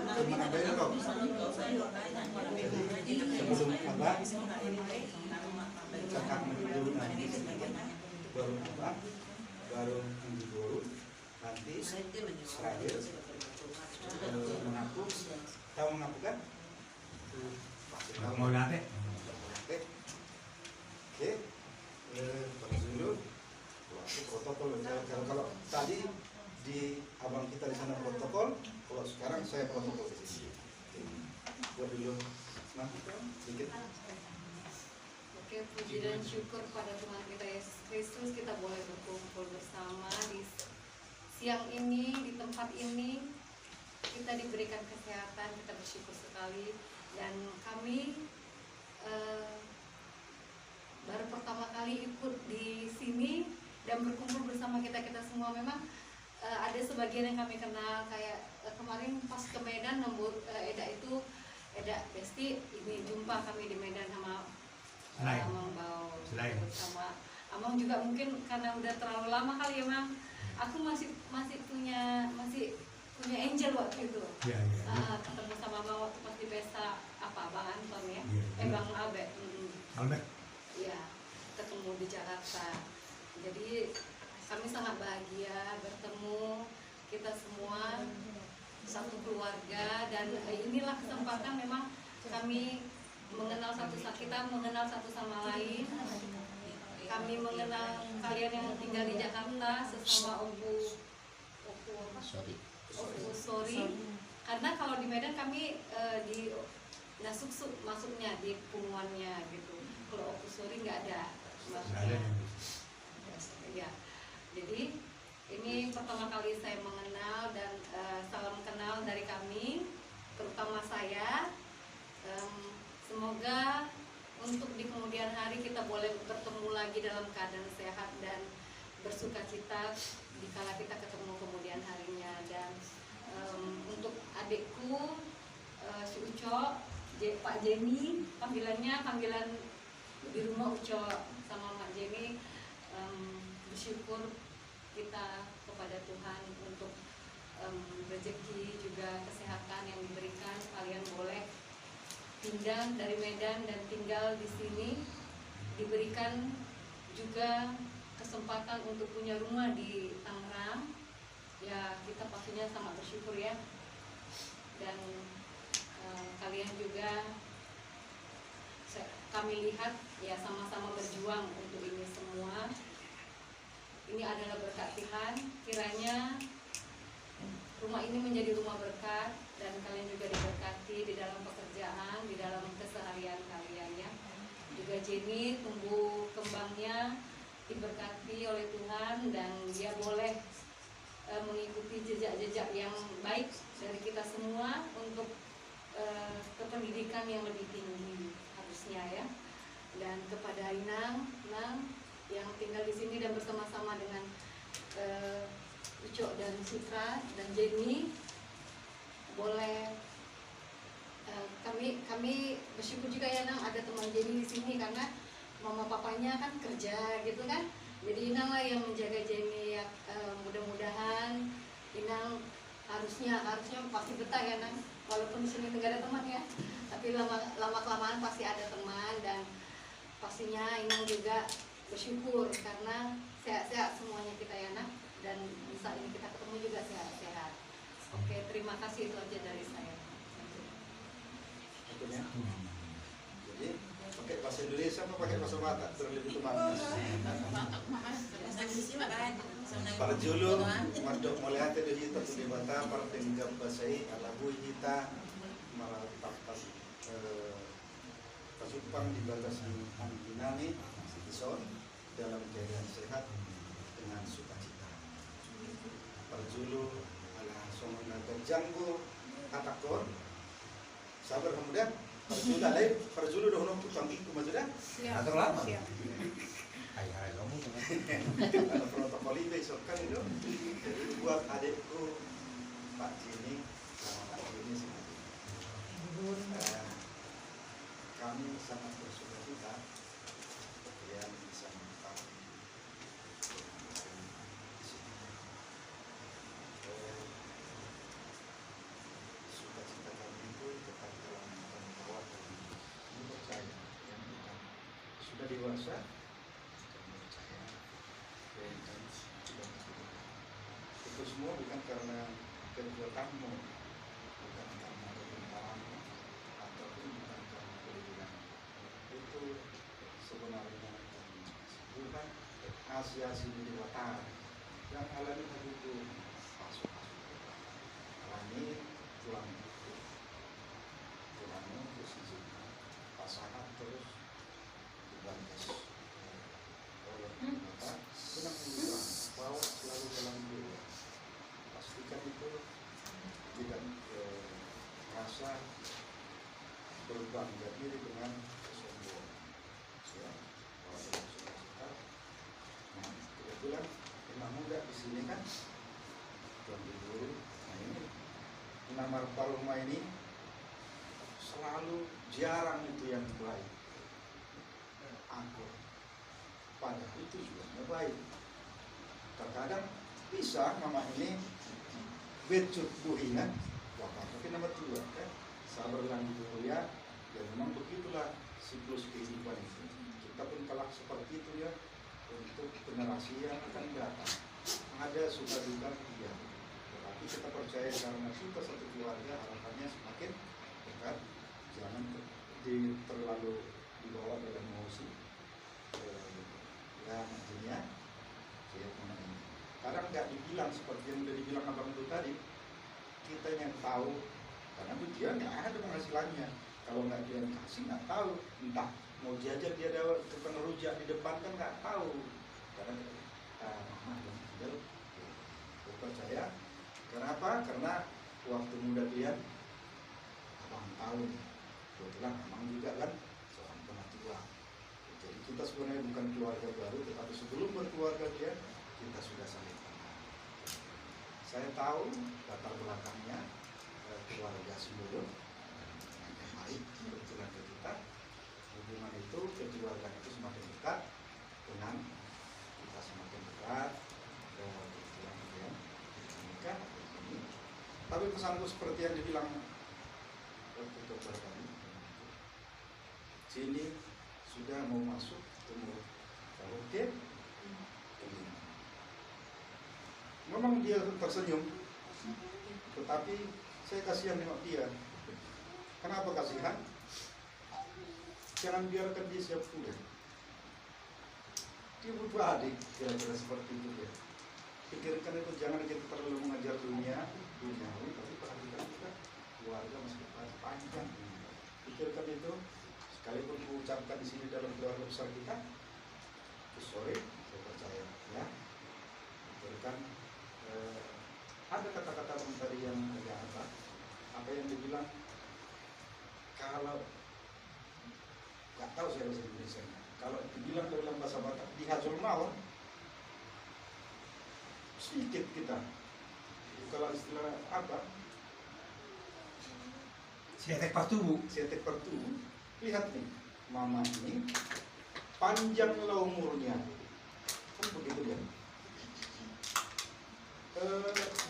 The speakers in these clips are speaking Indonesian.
menambahin kok. Jadi sebelum apa? Cakap dulu nanti baru apa? Baru minggu dulu nanti terakhir mengaku. Tahu mengaku kan? Mau nanti? Oke. Terus dulu. Protokol. Kalau tadi di abang kita di sana protokol, kalau sekarang saya protokol di sini. Buat dulu, nah sedikit. Oke, puji dan syukur pada Tuhan kita Yesus Kristus, kita boleh berkumpul bersama di siang ini, di tempat ini. Kita diberikan kesehatan, kita bersyukur sekali. Dan kami baru pertama kali ikut di sini dan berkumpul bersama kita semua. Memang ada sebagian yang kami kenal, kayak kemarin pas ke Medan Eda Besti ini jumpa kami di Medan sama Amang Bau, sama Amang juga mungkin karena udah terlalu lama kali ya Mang. Aku masih punya angel waktu itu. Ketemu sama Amang waktu pas di pesta Bang Anton ya, Bang Albert. Albert. Iya, ketemu di Jakarta. Jadi kami sangat bahagia bertemu kita semua satu keluarga, dan inilah kesempatan memang kami mengenal satu sama lain. Kami mengenal kalian yang tinggal di Jakarta sesama sorry. Karena kalau di Medan kami di Nasuksuk masuknya di Punguannya gitu. Kalau sorry nggak ada masuknya. Ya. Jadi ini pertama kali saya mengenal, dan salam kenal dari kami, terutama saya. Semoga untuk di kemudian hari kita boleh bertemu lagi dalam keadaan sehat dan bersuka cita dikala kita ketemu kemudian harinya. Dan untuk adikku si Uco, Pak Jenny, panggilan di rumah Uco sama Mak Jenny, bersyukur kita kepada Tuhan untuk rezeki juga kesehatan yang diberikan. Kalian boleh pindah dari Medan dan tinggal di sini, diberikan juga kesempatan untuk punya rumah di Tangerang. Ya, kita pastinya sangat bersyukur ya. Dan kalian juga kami lihat ya sama-sama berjuang untuk ini semua. Ini adalah berkat Tuhan. Kiranya rumah ini menjadi rumah berkat, dan kalian juga diberkati di dalam pekerjaan, di dalam keseharian kalian ya. Juga Jenny tumbuh kembangnya diberkati oleh Tuhan, dan dia boleh mengikuti jejak-jejak yang baik dari kita semua untuk kependidikan yang lebih tinggi harusnya ya. Dan kepada Inang yang tinggal di sini dan bersama-sama dengan Ucok dan Citra dan Jenny, boleh kami bersyukur juga ya Nang, ada teman Jenny di sini karena mama papanya kan kerja gitu kan. Jadi Inang lah yang menjaga Jenny ya. Mudah-mudahan Inang harusnya pasti betah ya Nang, walaupun di sini nggak ada teman ya, tapi lama kelamaan pasti ada teman. Dan pastinya Inang juga bersyukur karena sehat-sehat semuanya kita ya Nak, dan saat ini kita ketemu juga sehat-sehat. Oke, terima kasih, itu aja dari saya. Jadi pakai bahasa Indonesia atau pakai bahasa Batak terlebih teman. Parjulu madok melihat itu kita di Batak pertenggap bahasai alabu kita malah tapas pasupang di batas Angkinani Ison dalam keadaan sehat dengan sukacita. Parjulu ala somona terjanggu atakor sabar kemudian parjulu dohono putang itu maksudnya Atau lama? Hai kamu ada protokol ini besok kan itu. Jadi buat adikku Pak Jini sama Pak Jini kami sangat bersuka cita kalian bisa menetap di sini. Suka cita kuasa, kamu percaya, dan sudah terjadi. Itu semua bukan karena kekuatanmu, bukan karena kepintaranmu, ataupun bukan karena kelebihan. Itu sebenarnya bukan hasil di dewata yang alami itu masuk alami tulangnya posisi pasangan terus dibantas oleh mata senang bilang bawa selalu dalam diri, pastikan itu tidak merasa berbangga diri dengan kesombongan ya, bahwa dalam suka. Nah, kebetulan imam muda di sini kan tuan dulu. Nah ini nama rumah ini selalu jarang itu yang baik. Aku padahal itu juga baik. Terkadang bisa mama ini becut buhinan, wah tapi nama tua kan, sabar lanjut dulu ya. Dan memang begitulah siklus kehidupan itu. Kita pun kelak seperti itu ya, untuk generasi yang akan datang. Ada suka duka iya, tetapi kita percaya karena kita satu keluarga harapannya semakin dekat. Jangan terlalu dibawa dalam emosi. Ya maksudnya kadang nggak dibilang seperti yang udah dibilang abang itu tadi, kita yang tahu karena itu dia nggak ada penghasilannya. Kalau nggak dia kasih nggak tahu, entah mau jajan dia ada tukang rujak di depan kan nggak tahu. Karena saya percaya. Kenapa? Karena waktu muda dia abang tahu, kebetulan abang juga kan seorang penatua. Jadi kita sebenarnya bukan keluarga baru, tetapi sebelum berkeluarga dia kita sudah saling kenal. Saya tahu latar belakangnya keluarga sebelum yang baik kebetulan ke kita. Hubungan itu, kekeluargaan itu semakin dekat dengan kita semakin dekat ke kebetulan dia menikah ini. Tapi pesanku seperti yang dibilang waktu dokter tadi, sini sudah mau masuk umur oke. Memang dia tersenyum, tetapi saya kasihan dengan dia. Kenapa kasihan? Jangan biarkan dia siap kuliah. Dia butuh adik, kira-kira seperti itu ya. Pikirkan itu, jangan kita terlalu mengajar duniawi, tapi perhatikan juga keluarga masa depan panjang. Pikirkan itu, sekalipun ku ucapkan di sini dalam keluarga besar kita, sore saya percaya ya. Pikirkan ada kata-kata tadi yang agak apa yang dibilang, kalau nggak tahu saya bahasa Indonesia, kalau dibilang dalam bahasa Batak dihajul mawon sedikit kita. Kalau istilah apa? Setek partubu. Setek partubu. Lihat nih, mama ini panjanglah umurnya, kan begitu dia.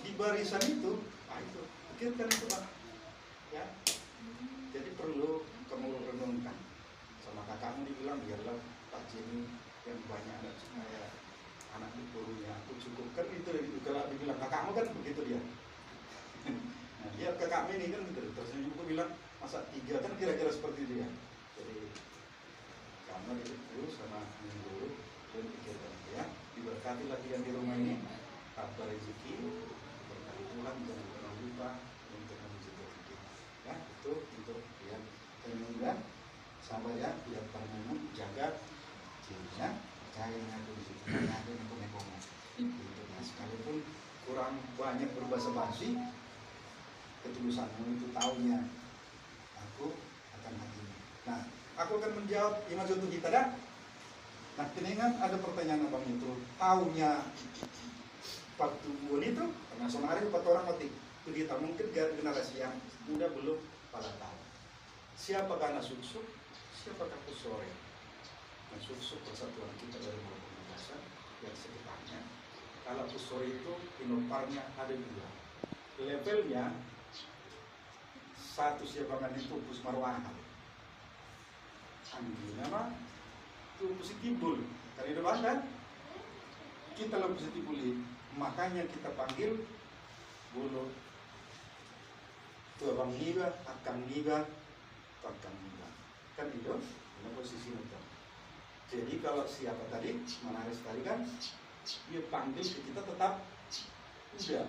Di barisan itu, itu pikirkan itu Pak, ya. Jadi perlu kamu renungkan. Sama kakakmu dibilang biarlah Pak Jimmy yang banyak anak gurunya aku cukupkan itu. Kalau dibilang kakakmu kan begitu dia. Nah dia kakakmu ini kan begitu. Tersenyum aku bilang masa 3 kan kira-kira seperti dia. Jadi karena itu sama guru dan pikirkan ya, diberkati lagi yang di rumah ini. Kabar rezeki, berkati Tuhan, jangan pernah lupa untuk menuju rezeki. Ya, itu untuk yang mudah sabar ya, biar panjenengan jaga dirinya, percayanya itu di situ, ada nekong-nekongnya. Gitu ya, sekalipun kurang banyak berbahasa basi, ketulusanmu itu taunya, aku akan hati. Nah, aku akan menjawab 5 contoh kita dah. Nah, keningan ada pertanyaan abang itu, taunya pertumbuhan itu karena sonari 4 orang mati itu kita mungkin generasi yang muda belum pada tahu siapakah anak suksuk, siapakah kusore. Nah suksuk persatuan kita dari Maluku Nagasa yang sekitarnya. Kalau kusore itu inoparnya ada 2 levelnya. Satu siapangan itu Pus Marwahan Anggi nama tu positif bulu. Kan itu bahkan kita lo positif bulu, makanya kita panggil bulu tu abang niba, akang niba, takang niba. Kan itu, ini posisi itu. Jadi kalau siapa tadi menarik sekali kan, dia panggil kita tetap udah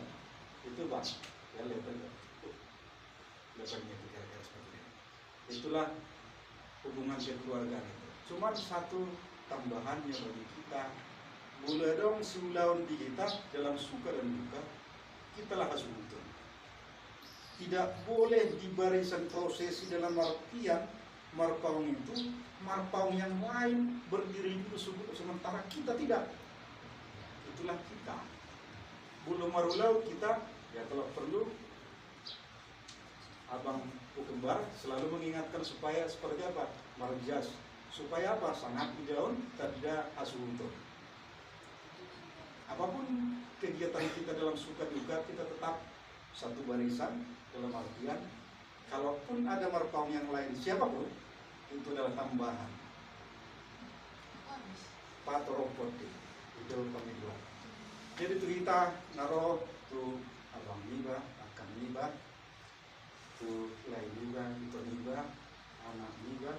itu bang, ya levelnya itu kira-kira seperti itu. Itulah hubungan kekeluargaan itu. Cuma satu tambahannya bagi kita, boleh dong siulaun di kita dalam suka dan duka, kita lah harus butuh. Tidak boleh di barisan prosesi dalam artian marpaung itu marpaung yang lain berdiri dulu sementara kita tidak. Itulah kita. Bulu marulau kita ya kalau perlu abang kembar selalu mengingatkan supaya seperti apa marjas supaya apa sangat daun tidak asunto. Apapun kegiatan kita dalam suka duka kita tetap satu barisan dalam artian kalaupun ada marpaung yang lain siapapun itu adalah tambahan patropote itu pemiluan. Jadi itu kita naruh tu abang niba, akang niba, tu lain niba, itu niba, anak niba,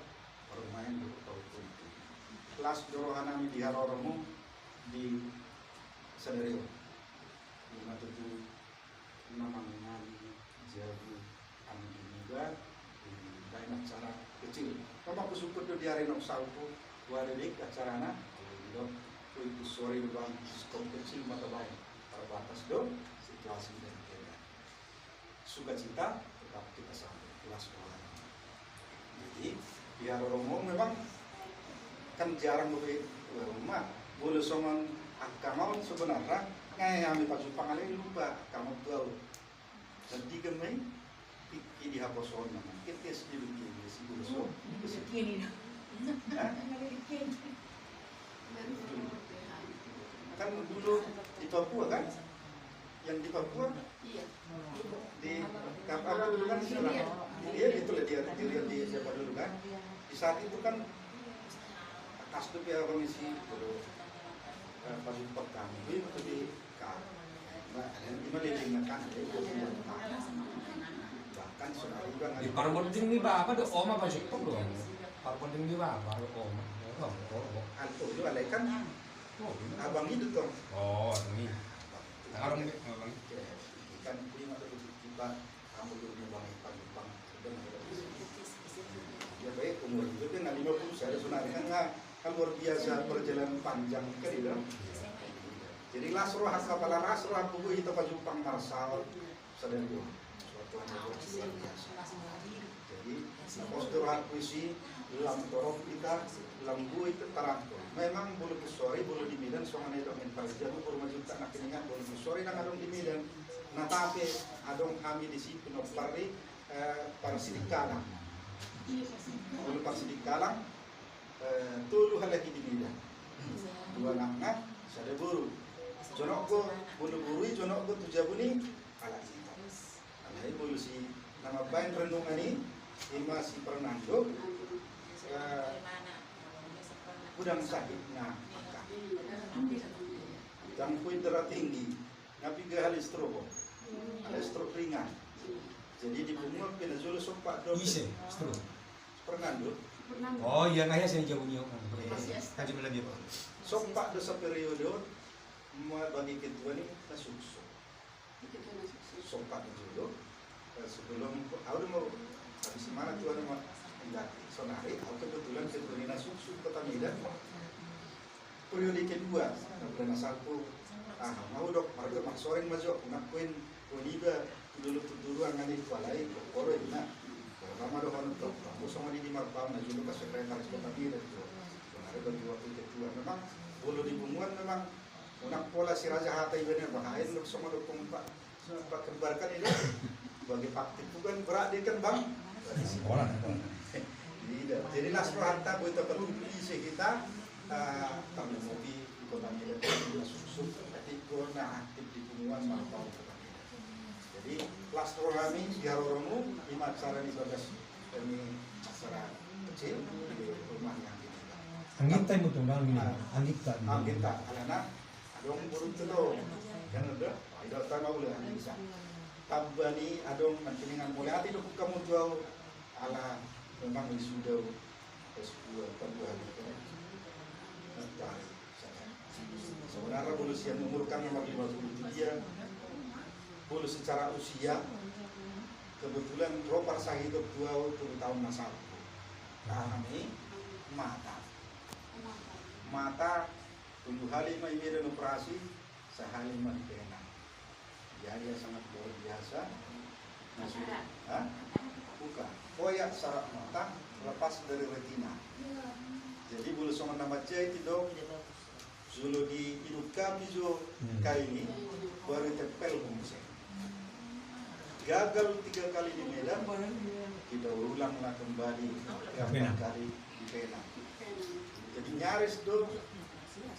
permain dulu tahu itu. Kelas dorohanami di haroromu di Saderio. 57 namanya jadi angin niba di daerah acara kecil. Kamu aku syukur tu di hari nok salpu, wadedik acarana, itu sore bang skop kecil mata baik terbatas dong situasi dan keadaan sukacita tetap kita sampai kelas sekolah. Jadi biar romo memang kan jarang begitu rumah boleh soman akamal sebenarnya ngai ambil pak Jepang alih lupa kamu tahu dan tiga Mei pikir di haposon nama kita sedih begini sih boleh so kan dulu di Papua kan yang di Papua di apa dulu kan dia itulah dia dilihat di siapa dulu kan di saat itu kan atas itu ya komisi pasukan kami itu di diingatkan bahkan saudara juga Di Parponding ni ba apa do oma pa siya pag doon. Parponding di ba baru oma. Anto itu alay kan abang itu tuh ini. Ngarong ni abang. Ikan prima atau kita kamu dulu bang Jepang ya baik umur itu kan 50 saya sebenarnya kan luar biasa perjalanan panjang kan itu. Jadi lasro kepala lasro buku itu Pak Jepang marsal sedang suatu yang luar biasa. Jadi postur puisi dalam torok kita dalam buku itu terangkum. Memang bulu kusori bulu di Medan soalnya itu main parjamu rumah juta nak keningan bulu kusori nang adong di Medan. Nah tapi adong kami di situ no pari parsidik kalang. Bulu parsidik kalang tulu halagi di Medan. Dua anaknya sada buru. Jonok ko bulu burui jonok ko tujabuni ala kita. Alai bulu si nama bain renungan ini ima si Fernando udang sakit nah maka yang kui darah tinggi napi gahal stroke ada stroke ringan jadi di bunga penazul sopak dong Ise, stro. Fernando Oh iya ngaya saya jauhnya. Kaji lagi Pak. sopak dosa periode bagi ketua ini nasukso sopak dulu sebelum aku mau habis mana tuan mau enggak sonari aku kebetulan ketua nasukso kota Medan periode kedua bulan salpu mau dok harga maksoring majo ngakuin koniba dulu tuduruan ngani kualai koro ina pertama dohon dok aku sama di marpam na juga ke sekretaris kota Medan sonari bagi waktu kedua memang bulu di bunguan memang unak pola si Raja Hatai benar bahaya lu sama dukung Pak kembarkan ini bagi faktik bukan berat dia kan bang Orang. jadi nasro harta buat terpilih kita kami mobil di kota Medan masuk aktif aktif di bunguan marpau kota Medan jadi nasro kami di Haroromu lima acara di bagas kami acara kecil di rumah yang kita Anggita mo itong gawin nila. Anggita. Anggita, alana, adong burung telo, kan ada, ada tanah ulah bisa. Tabani adong mantiningan mulai hati dok kamu jual ala memang sudah S2 perbuatan sebenarnya polisi yang umurkan yang lagi waktu itu dia polisi secara usia kebetulan ropar saya hidup 20 tahun masa kami mata 7 hari mengikuti operasi sehari mengikuti dia sangat luar biasa bukan koyak saraf mata lepas dari retina jadi bulu songan nama jahit itu Zulu di hidupkan bijo kali ini baru tepel bungse gagal 3 kali di Medan kita ulanglah kembali 8 kali di Penang jadi nyaris tuh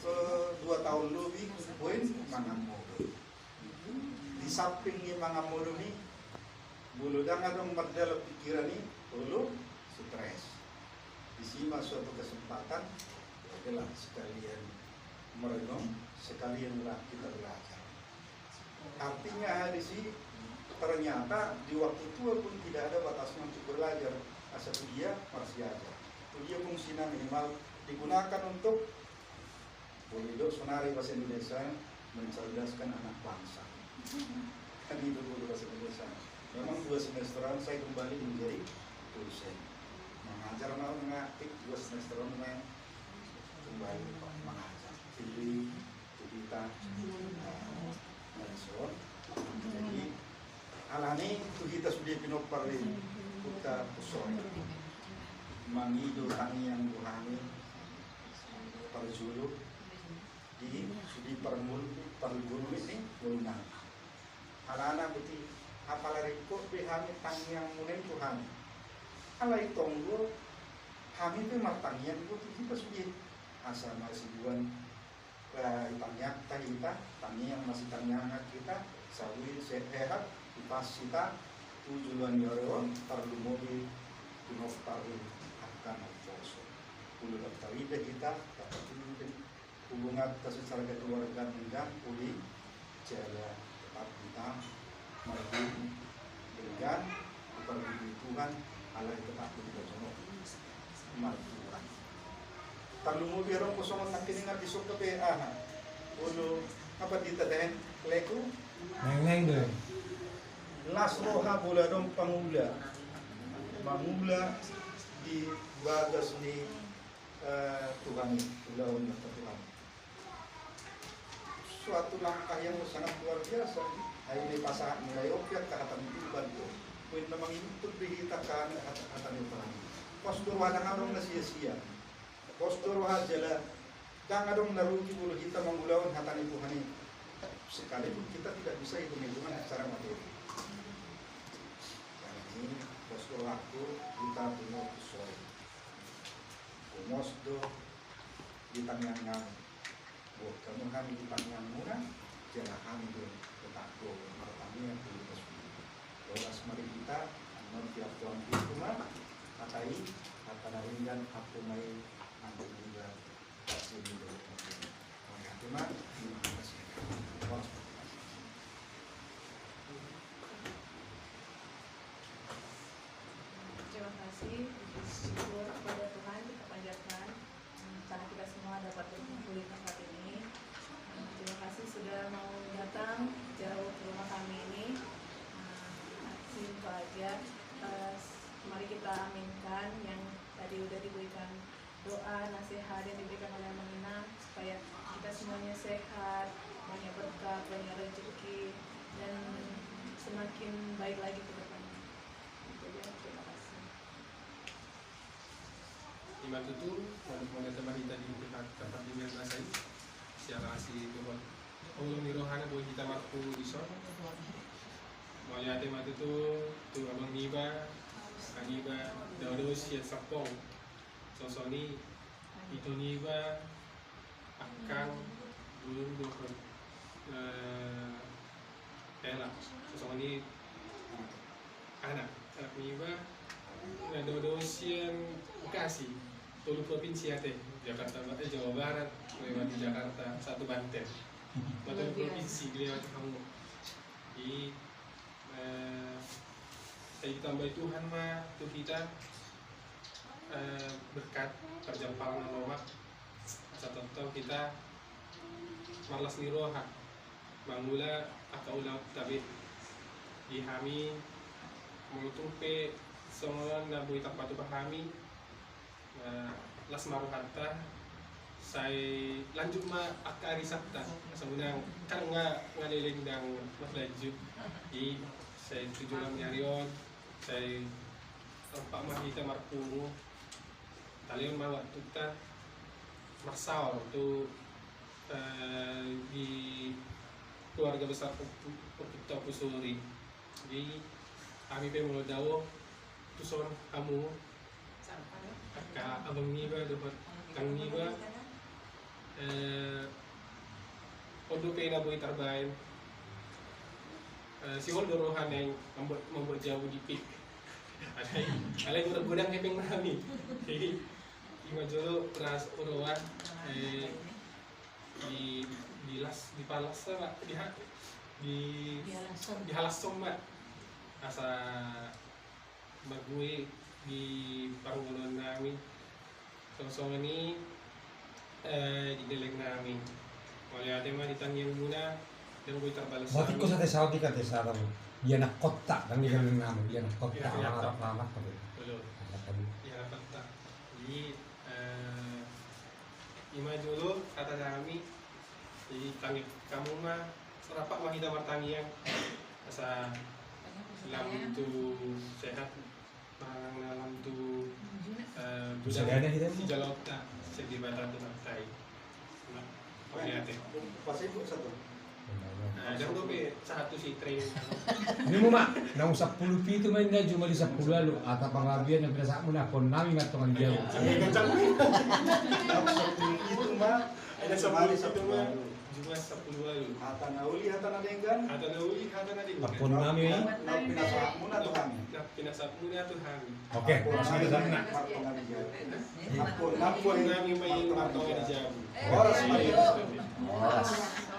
2 tahun lebih poin Mangamodo di sampingnya Mangamodo nih bulu jangan dong berdalam pikiran nih bulu stres disimak suatu kesempatan adalah sekalian merenung sekalianlah kita belajar artinya hari sih ternyata di waktu tua pun tidak ada batasnya untuk belajar asal dia masih aja dia fungsinya minimal digunakan untuk hidup sonari bahasa Indonesia mencerdaskan anak bangsa kan itu dulu bahasa Indonesia memang 2 semesteran saya kembali menjadi dosen mengajar mau mengatik 2 semesteran kembali mengajar pilih kita menson jadi alani itu kita sudah pinopari kita pusoi mangido tangi yang buhani parjulu di sudi parguru ini guna alana beti apalagi kok behami tangi yang mulai Tuhan alai tonggo kami itu martangian itu kita sudah asal masih duan tangiak kita tangi yang masih tangiak kita sawi sehat pas kita tujuan yoro perlu mobil tunok tahu akan fokus puluh daftar ide kita dapat hubungan secara keluarga dengan pulih jaga tetap kita maju dengan perhitungan Allah tetap kita semua maju perlu mobil orang kosong nak keningat di suka PA puluh apa ditadahin leku Neng deh. Las roha bola dong pangula di bagas ni Tuhan Tuhan suatu langkah yang sangat luar biasa ini pasangan nilai obyek kata itu bantu poin memang itu dihitakan kata Tuhan postur wadang arong na sia-sia postur jalan jangan dong narugi bulu kita menggulawan hatan Tuhan ini sekalipun kita tidak bisa hitung-hitungan secara materi ini postur waktu kita punya sesuai umosdo di tangan buat kamu kami di tangan murah jangan ambil tetap pertanian dulu kesini dolas mari kita non tiap tuan rumah katai kata naringan aku mai ambil juga kasih dulu cuma terima kasih. Terima kasih, syukur kepada Tuhan kita panjatkan karena kita semua dapat berkumpul di tempat ini. Terima kasih sudah mau datang jauh ke rumah kami ini. Pak Ajar, mari kita aminkan yang tadi udah diberikan doa, nasihat yang diberikan oleh Menginang supaya kita semuanya sehat, banyak berkah, banyak rezeki dan semakin baik lagi ke depannya. Terima kasih. Lima tutur untuk teman kita di tempat tinggal nasai siapa asli itu Allah nirohana buat kita mampu bisa mau lihat teman itu tuh abang Niba Daud siat sapong sosoni itu Niba akan belum dua Ella sosoni anak Niba Daud sian Bekasi tolu provinsi ya teh, Jawa Barat melewati Jakarta, satu Banten, tolu provinsi dilewati kamu. Jadi saya ditambah Tuhan mah tuh kita berkat perjampalan lomak satu kita marlas niroha mangula atau ulah tabit dihami mulutupe semua nabu itak batu pahami las maruhata saya lanjut ma akari sakta sebenarnya kan nggak lelendang mas laju di saya tujuh lang nyarion saya tempat mah kita marpungu talion mah waktu kita marsal tu di keluarga besar Pekita Pusuri. Jadi kami pe mulai dawo tu seorang kamu kakak abang niba dapat kang niba ondo pe na boy tarbain si Holdo Rohan yang membuat jauh di pik ada yang bergodang kepeng kami jadi lima jolo ras uruan di palas pak di halasong pak asa bagui di panggulan kami song ini di deleng kami oleh ada mah ditanggung guna dan gue terbalas Berarti kau sate saudi kata sarang dia nak kota kan dia kan nama dia nak kota Iya, iya. lama kan. belum ya tak jadi lima jolo kata kami jadi tangi kamu mah serapak mah kita martangi yang asa lam tu sehat lam tu Bisa gana kita di jalota sedih badan tu santai lihat Pasti Bu satu. jangan lupa satu si train Ini mu mak, nang 10 pitu main dah cuma di 10 lalu atau penglabian yang biasa muna pon nami ngatongan dia. Itu mah ada sekali 10 satu itu mah lalu. cuma 10 lalu Hata nauli hata nadenggan. ada nauli ada nadi Apun nami. Nau pinasa muna tuh kami. nah pinasap muna tuh kami Oke, sudah sana. Napun kami main martongan di jam Horas mah.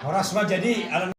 Horas mah jadi